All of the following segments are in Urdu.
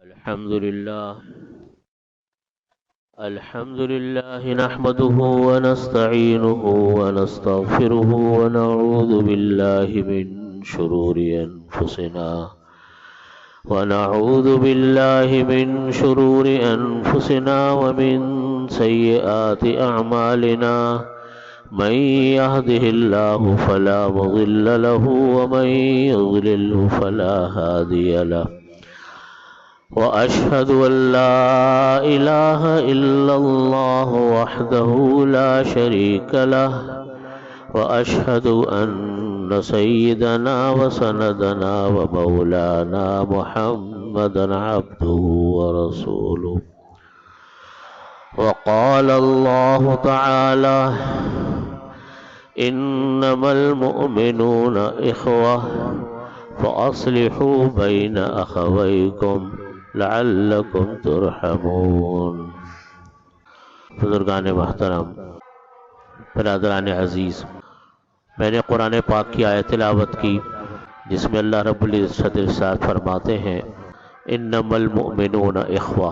الحمد لله نحمده ونستعينه ونستغفره ونعوذ بالله من شرور أنفسنا ومن سيئات أعمالنا من يهده الله فلا مضل له ومن يضلله فلا هادي له وأشهد أن لا إله إلا الله وحده لا شريك له وأشهد أن سيدنا وسندنا ومولانا محمدا عبده ورسوله وقال الله تعالى إنما المؤمنون إخوة فأصلحوا بين أخويكم لعلكم ترحمون۔ بزرگان محترم، برادران عزیز، میں نے قرآن پاک کی آیت تلاوت کی جس میں اللہ رب العزت ارشاد فرماتے ہیں انما المؤمنون اخوہ،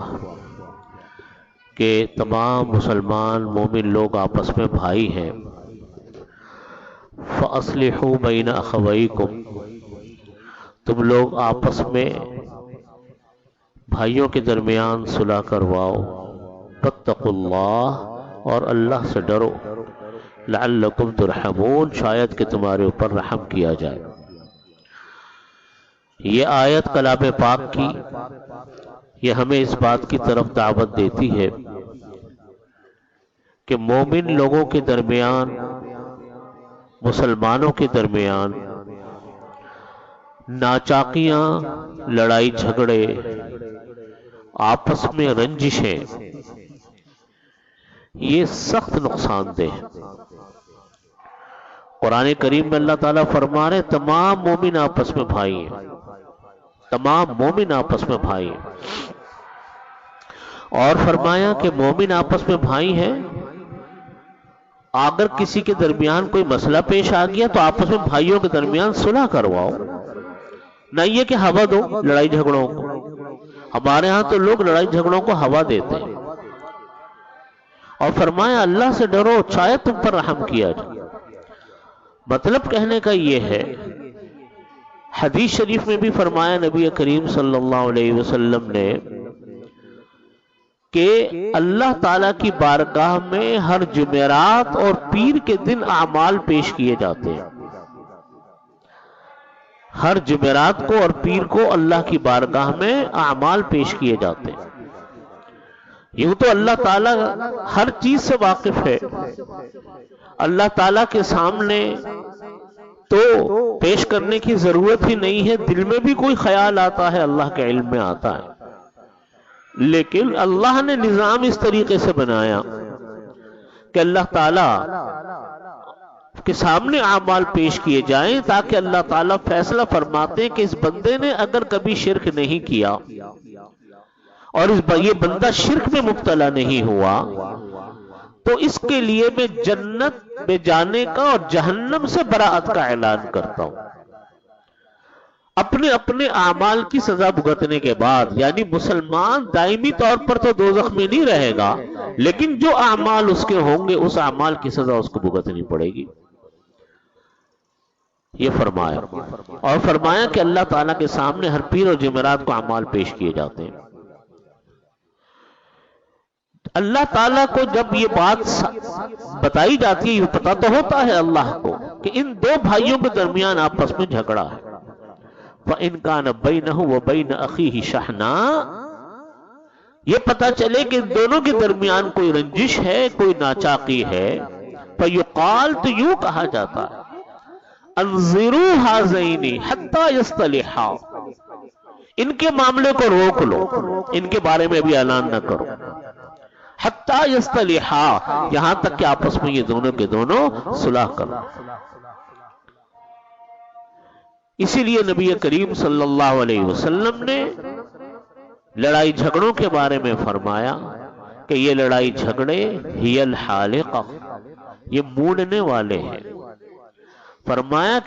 کہ تمام مسلمان مومن لوگ آپس میں بھائی ہیں۔ فَأَصْلِحُوا بَيْنَ أَخَوَيْكُمْ، تم لوگ آپس میں بھائیوں کے درمیان صلح کرواؤ۔ وَاتَّقُوا اللَّهَ، اور اللہ سے ڈرو۔ لَعَلَّكُمْ تُرْحَمُونَ، شاید کہ تمہارے اوپر رحم کیا جائے۔ یہ آیت کلام پاک کی یہ ہمیں اس بات کی طرف دعوت دیتی ہے کہ مومن لوگوں کے درمیان، مسلمانوں کے درمیان ناچاکیاں، لڑائی جھگڑے، آپس میں رنجشیں، یہ سخت نقصان دہ ہیں۔ قرآن کریم میں اللہ تعالیٰ فرما رہے تمام مومن آپس میں بھائی ہیں، تمام مومن آپس میں بھائی ہیں، اور فرمایا کہ مومن آپس میں بھائی ہیں، اگر کسی کے درمیان کوئی مسئلہ پیش آ گیا تو آپس میں بھائیوں کے درمیان صلح کرواؤ، نہ یہ کہ ہوا دو لڑائی جھگڑوں کو۔ ہمارے ہاں تو لوگ لڑائی جھگڑوں کو ہوا دیتے ہیں، اور فرمایا اللہ سے ڈرو شاید تم پر رحم کیا جائے۔ مطلب کہنے کا یہ ہے، حدیث شریف میں بھی فرمایا نبی کریم صلی اللہ علیہ وسلم نے کہ اللہ تعالیٰ کی بارگاہ میں ہر جمعرات اور پیر کے دن اعمال پیش کیے جاتے ہیں۔ ہر جمعرات کو اور پیر کو اللہ کی بارگاہ میں اعمال پیش کیے جاتے ہیں۔ یوں تو اللہ تعالیٰ ہر چیز سے واقف ہے، اللہ تعالیٰ کے سامنے تو پیش کرنے کی ضرورت ہی نہیں ہے، دل میں بھی کوئی خیال آتا ہے اللہ کے علم میں آتا ہے، لیکن اللہ نے نظام اس طریقے سے بنایا کہ اللہ تعالیٰ کے سامنے اعمال پیش کیے جائیں تاکہ اللہ تعالیٰ فیصلہ فرماتے ہیں کہ اس بندے نے اگر کبھی شرک نہیں کیا اور یہ بندہ شرک میں مبتلا نہیں ہوا تو اس کے لیے میں جنت میں جانے کا اور جہنم سے براءت کا اعلان کرتا ہوں۔ اپنے اپنے اعمال کی سزا بھگتنے کے بعد، یعنی مسلمان دائمی طور پر تو دوزخ میں نہیں رہے گا، لیکن جو اعمال اس کے ہوں گے اس اعمال کی سزا اس کو بھگتنی پڑے گی، یہ فرمایا۔ اور فرمایا کہ اللہ تعالیٰ کے سامنے ہر پیر اور جمعرات کو اعمال پیش کیے جاتے ہیں۔ اللہ تعالیٰ کو جب یہ بات بتائی جاتی ہے، یہ پتہ تو ہوتا ہے اللہ کو کہ ان دو بھائیوں کے درمیان آپس میں جھگڑا ہے۔ وَإِنْ كَانَ بَيْنَهُ وَبَيْنَ أَخِيهِ شَحْنَاءٌ، یہ پتہ چلے کہ دونوں کے درمیان کوئی رنجش ہے، کوئی ناچاقی ہے، فَيُقَال، تو یوں کہا جاتا ہے انظروا هذین حتی یصطلحا، ان کے معاملے کو روک لو، ان کے بارے میں ابھی اعلان نہ کرو، حتی یصطلحا، یہاں تک کہ آپس میں یہ دونوں کے دونوں صلح کرو۔ اسی لیے نبی کریم صلی اللہ علیہ وسلم نے لڑائی جھگڑوں کے بارے میں فرمایا کہ یہ لڑائی جھگڑے ہی الحالقہ، یہ موڑنے والے ہیں۔ فرمایا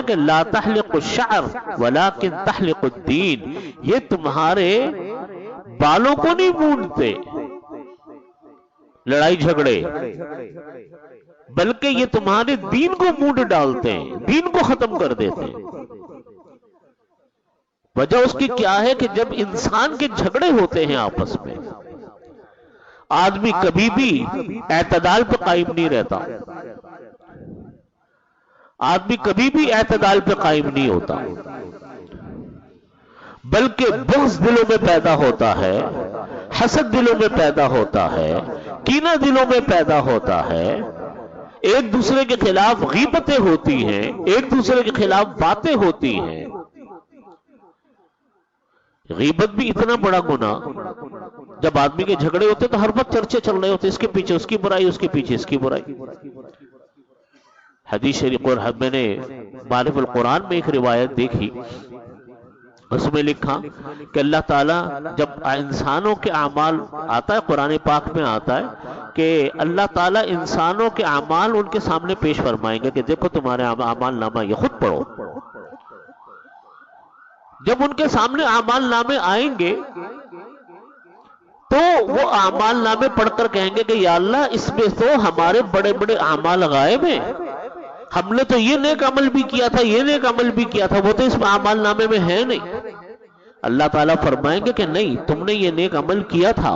کہ لا تحلق الشعر ولكن تحلق الدین، یہ تمہارے بالوں کو نہیں مونڈتے لڑائی جھگڑے، بلکہ یہ تمہارے دین کو مونڈ ڈالتے ہیں، دین کو ختم کر دیتے ہیں۔ وجہ اس کی کیا ہے کہ جب انسان کے جھگڑے ہوتے ہیں آپس میں، آدمی کبھی بھی اعتدال پہ قائم نہیں رہتا، آدمی کبھی بھی اعتدال پہ قائم نہیں ہوتا، بلکہ بغض دلوں میں پیدا ہوتا ہے، حسد دلوں میں پیدا ہوتا ہے، کینہ دلوں میں پیدا ہوتا ہے، ایک دوسرے کے خلاف غیبتیں ہوتی ہیں، ایک دوسرے کے خلاف باتیں ہوتی ہیں۔ غیبت بھی اتنا بڑا گناہ، جب آدمی کے جھگڑے ہوتے تو ہر وقت چرچے چل رہے ہوتے، اس کے پیچھے اس کی برائی، اس کے پیچھے اس کی برائی۔ حدیث شریف اور میں نے معرف القرآن میں ایک روایت دیکھی، اس میں لکھا کہ اللہ تعالیٰ جب انسانوں کے اعمال آتا ہے، قرآن پاک میں آتا ہے کہ اللہ تعالیٰ انسانوں کے اعمال ان کے سامنے پیش فرمائیں گے کہ دیکھو تمہارے اعمال نامہ، یہ خود پڑھو۔ جب ان کے سامنے اعمال نامے آئیں گے تو وہ اعمال نامے پڑھ کر کہیں گے کہ یا اللہ اس میں تو ہمارے بڑے بڑے اعمال غائب ہیں، ہم نے تو یہ نیک عمل بھی کیا تھا، یہ نیک عمل بھی کیا تھا، وہ تو اس اعمال نامے میں ہے نہیں۔ اللہ تعالیٰ فرمائیں گے کہ نہیں، تم نے یہ نیک عمل کیا تھا،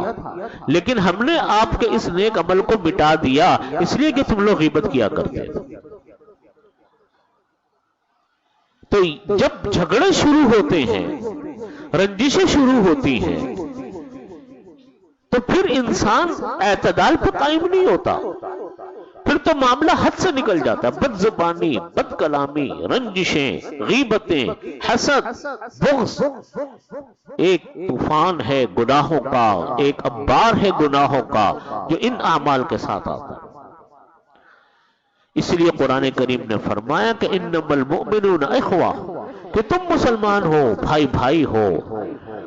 لیکن ہم نے آپ کے اس نیک عمل کو مٹا دیا اس لیے کہ تم لوگ غیبت کیا کرتے۔ تو جب جھگڑے شروع ہوتے ہیں، رنجشیں شروع ہوتی ہیں، تو پھر انسان اعتدال پہ قائم نہیں ہوتا، پھر تو معاملہ حد سے نکل جاتا ہے۔ بد زبانی، بد کلامی، رنجشیں، غیبتیں، حسد، بغض ایک طوفان ہے گناہوں کا، ایک انبار ہے گناہوں کا جو ان اعمال کے ساتھ آتا ہے۔ اس لیے قرآن کریم نے فرمایا کہ انما المؤمنون اخوہ، کہ تم مسلمان ہو، بھائی بھائی ہو،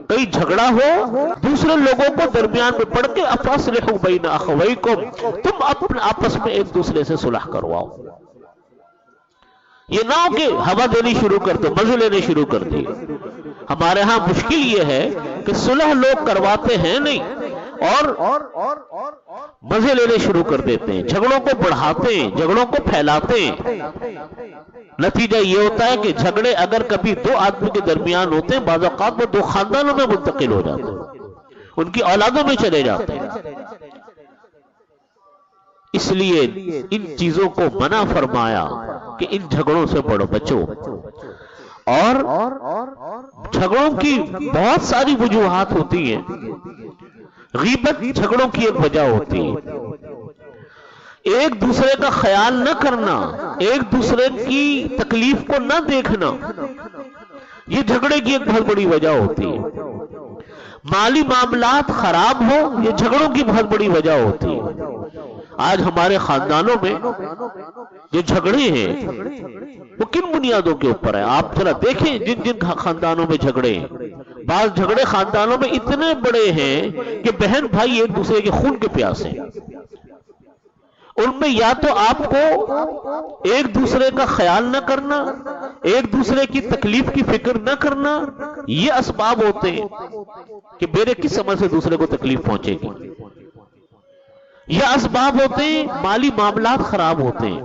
کئی جھگڑا ہو دوسرے لوگوں کو درمیان میں پڑھ کے فاصلحوا بین اخویکم، تم اپنے آپس میں ایک دوسرے سے صلح کرواؤ۔ یہ نہ ہو کہ ہوا دینی شروع کر دو، مزے لینے شروع کر دی۔ ہمارے ہاں مشکل یہ ہے کہ صلح لوگ کرواتے ہیں نہیں، اور مزے لینے شروع کر دیتے ہیں، جھگڑوں کو بڑھاتے ہیں، جھگڑوں کو پھیلاتے ہیں۔ نتیجہ یہ ہوتا ہے کہ جھگڑے اگر کبھی دو آدمی کے درمیان ہوتے ہیں، بعض اوقات وہ دو خاندانوں میں منتقل ہو جاتے ہیں، ان کی اولادوں میں چلے جاتے ہیں۔ اس لیے ان چیزوں کو منع فرمایا کہ ان جھگڑوں سے بچو۔ اور جھگڑوں کی بہت ساری وجوہات ہوتی ہیں، غیبت جھگڑوں کی ایک وجہ ہوتی ہے، ایک دوسرے کا خیال نہ کرنا، ایک دوسرے کی تکلیف کو نہ دیکھنا، یہ جھگڑے کی ایک بہت بڑی وجہ ہوتی ہے۔ مالی معاملات خراب ہو، یہ جھگڑوں کی بہت بڑی وجہ ہوتی ہے۔ آج ہمارے خاندانوں میں جو جھگڑے ہیں وہ کن بنیادوں کے اوپر ہے؟ آپ ذرا دیکھیں، جن جن خاندانوں میں جھگڑے ہیں، بعض جھگڑے خاندانوں میں اتنے بڑے ہیں کہ بہن بھائی ایک دوسرے کے خون کے پیاسے ہیں۔ ان میں یا تو آپ کو ایک دوسرے کا خیال نہ کرنا، ایک دوسرے کی تکلیف کی فکر نہ کرنا، یہ اسباب ہوتے ہیں کہ میرے کس عمل سے دوسرے کو تکلیف پہنچے گی۔ یہ اسباب ہوتے ہیں مالی معاملات خراب ہوتے ہیں،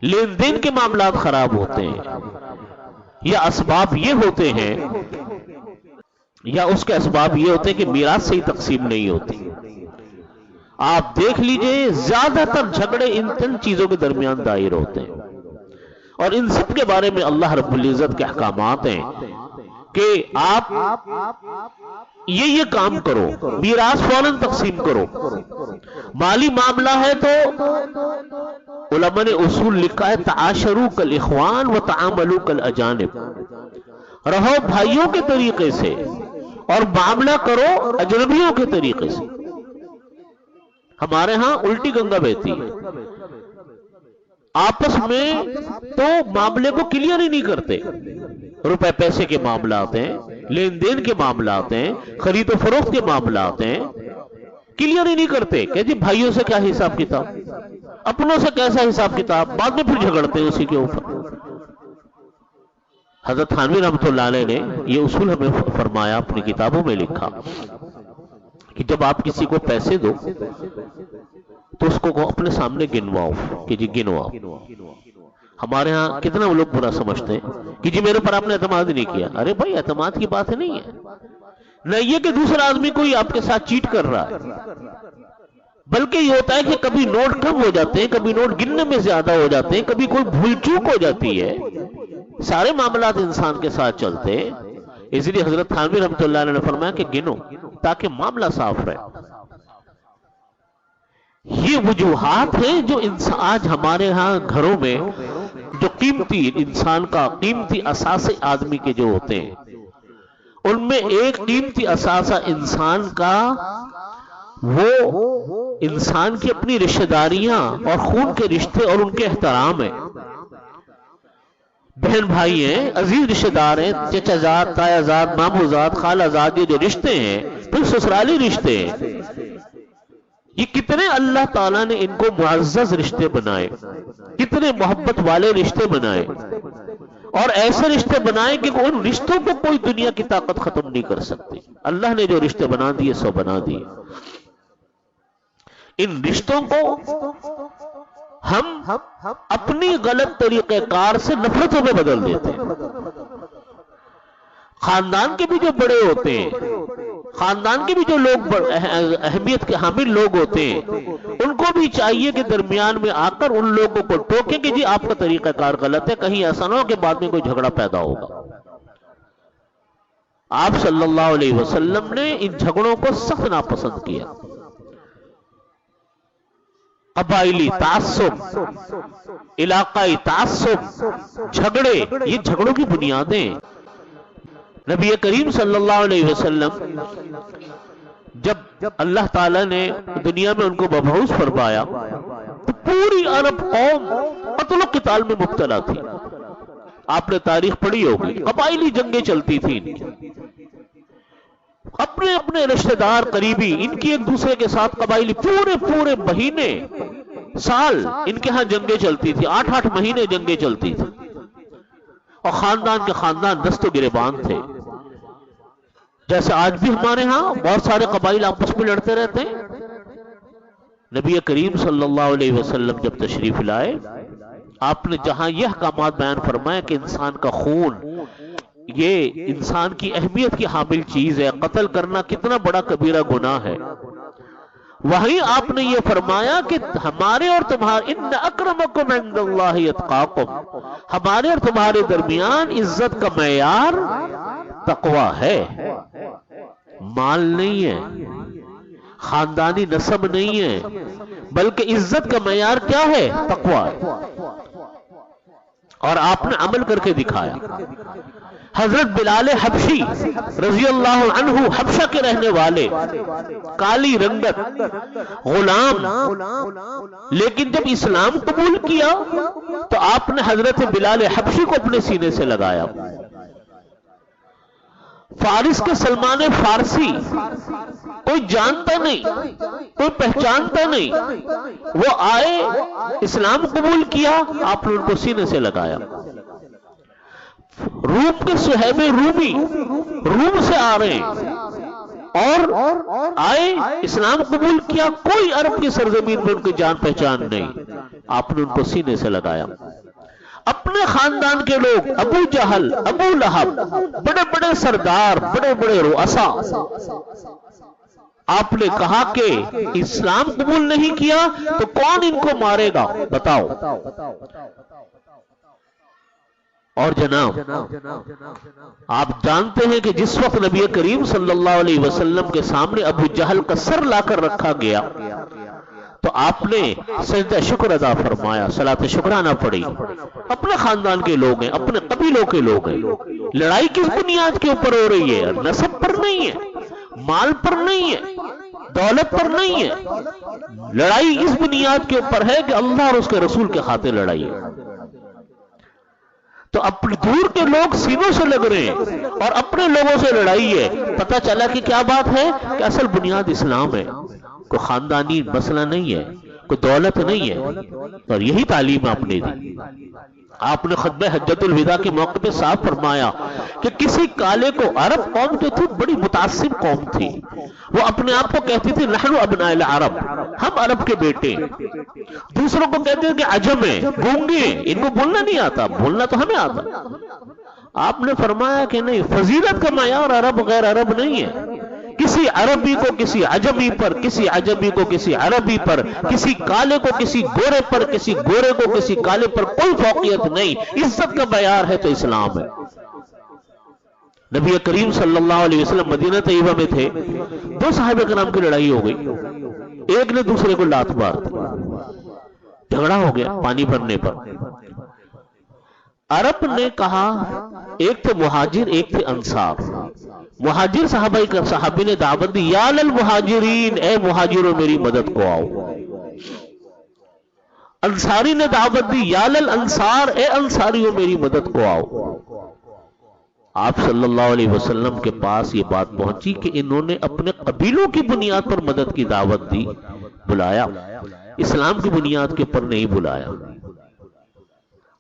لین دین کے معاملات خراب ہوتے ہیں، یا اسباب یہ ہوتے ہیں، یا اس کے اسباب یہ ہوتے ہیں کہ میراث صحیح تقسیم نہیں ہوتی۔ آپ دیکھ لیجئے زیادہ تر جھگڑے ان تین چیزوں کے درمیان دائر ہوتے ہیں، اور ان سب کے بارے میں اللہ رب العزت کے احکامات ہیں کہ آپ یہ کام کرو، میراث فوراً تقسیم کرو۔ مالی معاملہ ہے تو علماء نے اصول لکھا ہے تعاشروا کالاخوان وتعاملوا کالاجانب، رہو بھائیوں کے طریقے سے اور معاملہ کرو اجنبیوں کے طریقے سے۔ ہمارے ہاں الٹی گنگا بہتی ہے، آپس میں تو معاملے کو کلیئر ہی نہیں کرتے، روپے پیسے کے معاملات ہیں، لین دین کے معاملات ہیں، خرید و فروخت کے معاملات ہیں، کلیئر ہی نہیں کرتے کہ جی بھائیوں سے کیا حساب کتاب۔ اپنوں سے کیسا حساب کتاب، بعد میں پھر جھگڑتے ہیں اسی کے اوپر۔ حضرت تھانوی رحمۃ اللہ علیہ نے یہ اصول ہمیں فرمایا، اپنی کتابوں میں لکھا کہ جب آپ کسی کو پیسے دو تو اس کو اپنے سامنے گنواؤ کہ جی گنواؤ۔ ہمارے ہاں کتنا لوگ برا سمجھتے ہیں کہ جی میرے پر آپ نے اعتماد نہیں کیا۔ ارے بھائی اعتماد کی بات نہیں ہے، نہ یہ کہ دوسرا آدمی کوئی آپ کے ساتھ چیٹ کر رہا ہے، بلکہ یہ ہوتا ہے کہ کبھی نوٹ کم ہو جاتے ہیں، کبھی نوٹ گننے میں زیادہ ہو جاتے ہیں، کبھی کوئی بھول چوک ہو جاتی ہے، سارے معاملات انسان کے ساتھ چلتے ہیں۔ اس لیے حضرت تھانوی رحمۃ اللہ علیہ نے فرمایا کہ گنو تاکہ معاملہ صاف رہے۔ یہ وجوہات ہیں جو آج ہمارے ہاں گھروں میں جو قیمتی انسان کا قیمتی اثاثے آدمی کے جو ہوتے ہیں، ان میں ایک قیمتی اثاثہ انسان کا وہ انسان کی اپنی رشتہ داریاں اور خون کے رشتے اور ان کے احترام ہیں۔ بہن بھائی ہیں، عزیز رشتہ دار ہیں، چچا زاد، تایا زاد، مامو زاد، خالہ زاد، یہ جو رشتے ہیں، پھر سسرالی رشتے ہیں، یہ کتنے اللہ تعالیٰ نے ان کو معزز رشتے بنائے، کتنے محبت والے رشتے بنائے، اور ایسے رشتے بنائے کہ ان رشتوں کو کوئی دنیا کی طاقت ختم نہیں کر سکتی۔ اللہ نے جو رشتے بنا دیے سو بنا دیے۔ ان رشتوں کو ہم اپنی غلط طریقہ کار سے نفرتوں میں بدل دیتے ہیں۔ خاندان کے بھی جو بڑے ہوتے ہیں، خاندان کے بھی جو لوگ اہمیت کے حامل لوگ ہوتے ہیں، ان کو بھی چاہیے کہ درمیان میں آ کر ان لوگوں کو ٹوکیں کہ جی آپ کا طریقہ کار غلط ہے، کہیں ایسا نہ ہو کہ بعد میں کوئی جھگڑا پیدا ہوگا۔ آپ صلی اللہ علیہ وسلم نے ان جھگڑوں کو سخت ناپسند کیا۔ قبائلی تعصب، علاقائی تعصب، جھگڑے، یہ جھگڑوں کی بنیادیں۔ نبی کریم صلی اللہ علیہ وسلم جب اللہ تعالیٰ نے دنیا میں ان کو مبعوث فرمایا تو پوری عرب قوم قتل و قتال میں مبتلا تھی۔ آپ نے تاریخ پڑھی ہوگی، قبائلی جنگیں چلتی تھیں، اپنے اپنے رشتہ دار قریبی ان کی ایک دوسرے کے ساتھ قبائلی پورے مہینے سال ان کے ہاں جنگیں چلتی تھی، 8 مہینے جنگیں چلتی تھی، اور خاندان کے خاندان دست و گریبان تھے۔ جیسے آج بھی ہمارے ہاں بہت سارے قبائل آپس میں لڑتے رہتے ہیں۔ نبی کریم صلی اللہ علیہ وسلم جب تشریف لائے، آپ نے جہاں یہ احکامات بیان فرمایا کہ انسان کا خون یہ انسان کی اہمیت کی حامل چیز ہے، قتل کرنا کتنا بڑا کبیرہ گناہ ہے، وہیں آپ نے یہ فرمایا کہ ہمارے اور تمہارے ان اکرمکم عند اللہ اتقاکم، ہمارے اور تمہارے درمیان عزت کا معیار تقوی ہے، مال نہیں ہے، خاندانی نسب نہیں ہے، بلکہ عزت کا معیار کیا ہے؟ تقوی ہے۔ اور آپ نے عمل کر کے دکھایا۔ حضرت بلال حبشی رضی اللہ عنہ، حبشہ کے رہنے والے، کالی رنگت، غلام، لیکن جب اسلام قبول کیا تو آپ نے حضرت بلال حبشی کو اپنے سینے سے لگایا۔ فارس کے سلمان فارسی کوئی جانتا نہیں، کوئی پہچانتا نہیں، وہ آئے، اسلام قبول کیا، آپ نے ان کو سینے سے لگایا۔ روم کے صہیب رومی روم سے آ رہے ہیں اور آئے، اسلام قبول کیا، کوئی عرب کی سرزمین میں ان کی جان پہچان نہیں، آپ نے ان کو سینے سے لگایا۔ اپنے خاندان کے لوگ، ابو جہل، ابو لہب، بڑے بڑے سردار، بڑے بڑے رؤسا، آپ نے کہا کہ اسلام قبول نہیں کیا تو کون ان کو مارے گا بتاؤ۔ اور جناب آپ جانتے ہیں کہ جس وقت نبی کریم صلی اللہ علیہ وسلم کے سامنے ابو جہل کا سر لا کر رکھا گیا تو آپ نے سجدہ شکر ادا فرمایا، صلاۃ شکرانہ پڑھی۔ اپنے خاندان کے لوگ ہیں، اپنے قبیلوں کے لوگ ہیں، لڑائی کس بنیاد کے اوپر ہو رہی ہے؟ نسب پر نہیں ہے، مال پر نہیں ہے، دولت پر نہیں ہے، لڑائی اس بنیاد کے اوپر ہے کہ اللہ اور اس کے رسول کے خاطر لڑائی ہے۔ تو اپنے دور کے لوگ سینوں سے لگ رہے ہیں اور اپنے لوگوں سے لڑائی ہے۔ پتہ چلا کہ کیا بات ہے کہ اصل بنیاد اسلام ہے، کوئی خاندانی مسئلہ نہیں ہے، کوئی دولت نہیں ہے. اور یہی تعلیم آپ نے دی. آپ نے خطبہ حجۃ الوداع کے موقع پہ صاف فرمایا کہ کسی کالے کو، عرب قوم جو تھی بڑی متعصب قوم تھی، وہ اپنے آپ کو کہتی تھی نحن ابناء العرب، ہم عرب کے بیٹے. دوسروں کو کہتے ہیں کہ عجم ہیں، گونگے ہیں، ان کو بولنا نہیں آتا، بولنا تو ہمیں آتا. آپ نے فرمایا کہ نہیں، فضیلت کا معیار عرب غیر عرب نہیں ہے. کسی عربی کو کسی عجمی پر، کسی عجمی کو کسی عربی پر، کسی کالے کو کسی گورے پر، کسی گورے کو کسی کالے پر کوئی فوقیت نہیں. عزت کا معیار ہے تو اسلام ہے. نبی کریم صلی اللہ علیہ وسلم مدینہ طیبہ میں تھے، دو صحابہ کرام کی لڑائی ہو گئی، ایک نے دوسرے کو لات مار دی، جھگڑا ہو گیا پانی بھرنے پر. عرب نے کہا، ایک تھے مہاجر ایک تھے انصار. مہاجر صحابی نے دعوت دی، یا للمہاجرین، اے مہاجروں میری مدد کو آؤ. انصاری نے دعوت دی، یا للانصار، اے انصاریوں میری مدد کو آؤ. آپ صلی اللہ علیہ وسلم کے پاس یہ بات پہنچی کہ انہوں نے اپنے قبیلوں کی بنیاد پر مدد کی دعوت دی، بلایا، اسلام کی بنیاد کے پر نہیں بلایا.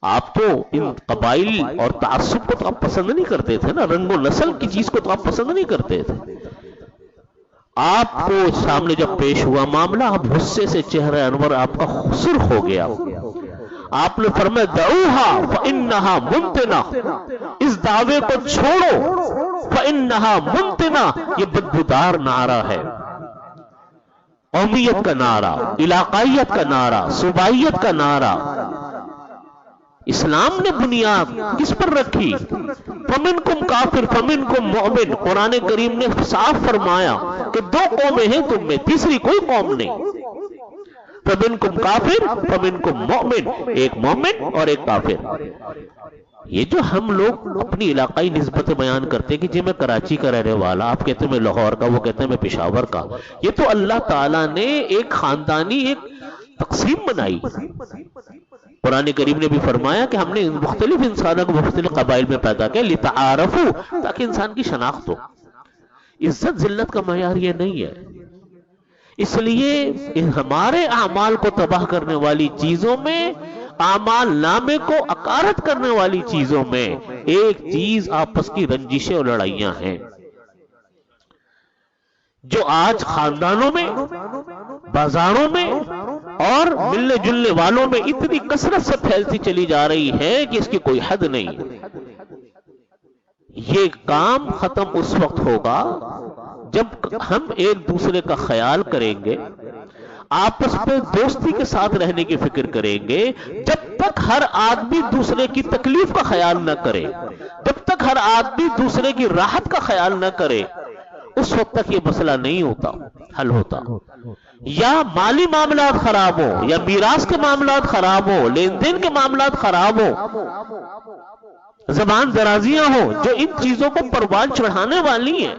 آپ تو ان قبائل اور تعصب کو تو آپ پسند نہیں کرتے تھے نا، رنگ و نسل کی چیز کو تو آپ پسند نہیں کرتے تھے. آپ کو سامنے جب پیش ہوا معاملہ، اب غصے سے چہرہ انور آپ کا سرخ ہو گیا. آپ نے فرمایا دعوہا فإنہا منتنا، اس دعوے کو چھوڑو، فإنہا منتنا، یہ بدبودار نعرہ ہے، قومیت کا نعرہ، علاقائیت کا نعرہ، صوبائیت کا نعرہ. اسلام نے بنیاد کس پر رکھی؟ فمنکم کافر فمنکم مؤمن. قرآن کریم نے صاف فرمایا کہ دو قومیں ہیں تم میں، تیسری کوئی قوم نہیں. فمنکم کافر فمنکم مؤمن، ایک مومن اور ایک کافر. یہ جو ہم لوگ اپنی علاقائی نسبت بیان کرتے ہیں کہ جی میں کراچی کا رہنے والا، آپ کہتے ہیں میں لاہور کا، وہ کہتے ہیں میں پشاور کا، یہ تو اللہ تعالیٰ نے ایک خاندانی ایک تقسیم بنائی. قرآن کریم نے بھی فرمایا کہ ہم نے مختلف انسانوں کو مختلف قبائل میں پیدا کیا، لتعارفوا، تاکہ انسان کی شناخت ہو. عزت ذلت کا معیار یہ نہیں ہے. اس لیے ہمارے اعمال کو تباہ کرنے والی چیزوں میں، اعمال نامے کو اکارت کرنے والی چیزوں میں ایک چیز آپس کی رنجشیں اور لڑائیاں ہیں، جو آج خاندانوں میں، بازاروں میں اور ملنے جلنے والوں میں اتنی کثرت سے پھیلتی چلی جا رہی ہے کہ اس کی کوئی حد نہیں. یہ کام ختم اس وقت ہوگا جب ہم ایک دوسرے کا خیال کریں گے، آپس میں دوستی کے ساتھ رہنے کی فکر کریں گے. جب تک ہر آدمی دوسرے کی تکلیف کا خیال نہ کرے، جب تک ہر آدمی دوسرے کی راحت کا خیال نہ کرے، اس وقت تک یہ مسئلہ نہیں ہوتا، حل ہوتا. یا مالی معاملات خراب ہو، یا میراث کے معاملات خراب ہو، لین دین کے معاملات خراب ہو، زبان درازیاں ہو، جو ان چیزوں کو پروان چڑھانے والی ہیں،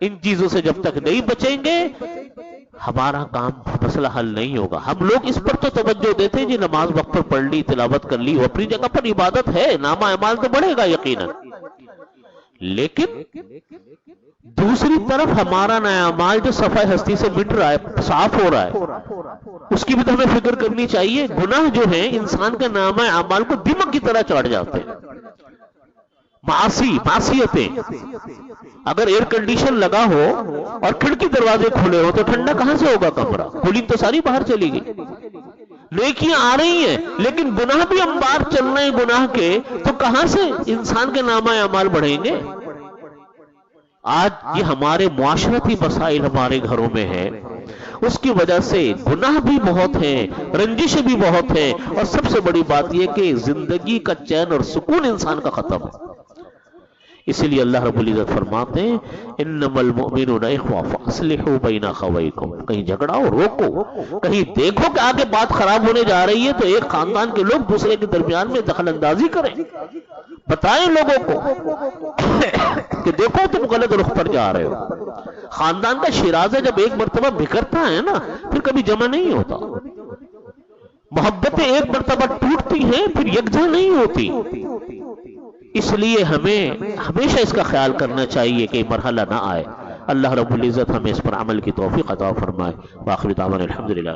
ان چیزوں سے جب تک نہیں بچیں گے ہمارا کام، مسئلہ حل نہیں ہوگا. ہم لوگ اس پر تو توجہ دیتے ہیں جی نماز وقت پر پڑھ لی، تلاوت کر لی، وہ اپنی جگہ پر عبادت ہے، نامہ اعمال تو بڑھے گا یقیناً. لیکن دوسری طرف ہمارا نیا اعمال جو صفحہ ہستی سے مٹ رہا ہے، صاف ہو رہا ہے، اس کی بھی تو ہمیں فکر کرنی چاہیے. گناہ جو ہیں انسان کے نامہ اعمال کو دمک کی طرح چڑھ جاتے ہیں. معصیتیں، اگر ایئر کنڈیشن لگا ہو اور کھڑکی دروازے کھلے ہو تو ٹھنڈا کہاں سے ہوگا کمرہ؟ کولنگ تو ساری باہر چلی گئی. نیکیاں آ رہی ہیں لیکن گناہ بھی انبار چل رہے ہیں گناہ کے، تو کہاں سے انسان کے نامہ اعمال بڑھیں گے؟ آج یہ ہمارے معاشرتی مسائل ہمارے گھروں میں ہیں، اس کی وجہ سے گناہ بھی بہت ہیں، رنجش بھی بہت ہیں، اور سب سے بڑی بات یہ کہ زندگی کا چین اور سکون انسان کا ختم ہے. اسی لیے اللہ رب العزت فرماتے ہیں انما المؤمنون اخوہ فاصلحوا بین اخویکم. کہیں جھگڑا ہو روکو، کہیں دیکھو کہ آگے بات خراب ہونے جا رہی ہے تو ایک خاندان کے لوگ دوسرے کے درمیان میں دخل اندازی کریں، بتائیں لوگوں کو کہ دیکھو تم غلط رخ پر جا رہے ہو. خاندان کا شیرازہ جب ایک مرتبہ بکھرتا ہے نا پھر کبھی جمع نہیں ہوتا. محبتیں ایک مرتبہ ٹوٹتی ہیں پھر یکجا نہیں ہوتی. اس لیے ہمیں ہمیشہ اس کا خیال کرنا چاہیے کہ مرحلہ نہ آئے. اللہ رب العزت ہمیں اس پر عمل کی توفیق عطا فرمائے. وآخر دعوانا الحمدللہ.